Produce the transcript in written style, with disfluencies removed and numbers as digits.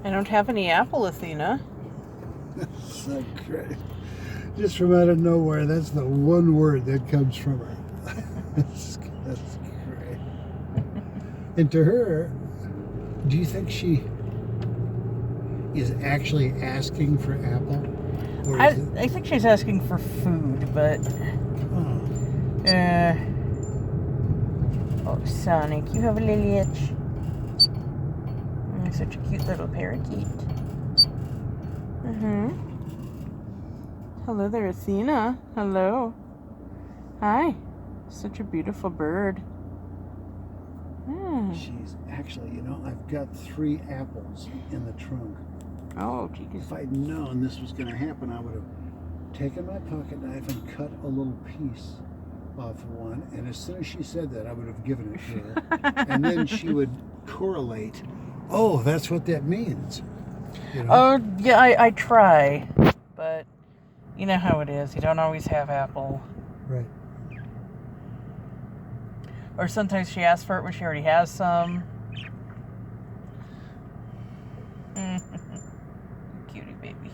I don't have any apple, Athena. That's so great. Just from out of nowhere, that's the one word that comes from her. That's great. And to her, do you think she is actually asking for apple? Or is I think she's asking for food, but... Oh, Sonic, you have a little itch. Such a cute little parakeet. Hello there, Athena. Hello. Hi. Such a beautiful bird. She's actually, I've got 3 apples in the trunk. Oh, geez. If I'd known this was going to happen, I would have taken my pocket knife and cut a little piece off one. And as soon as she said that, I would have given it to her. And then she would correlate. Oh, that's what that means. Oh, yeah, I try. But you know how it is. You don't always have apple. Right. Or sometimes she asks for it when she already has some. Cutie baby.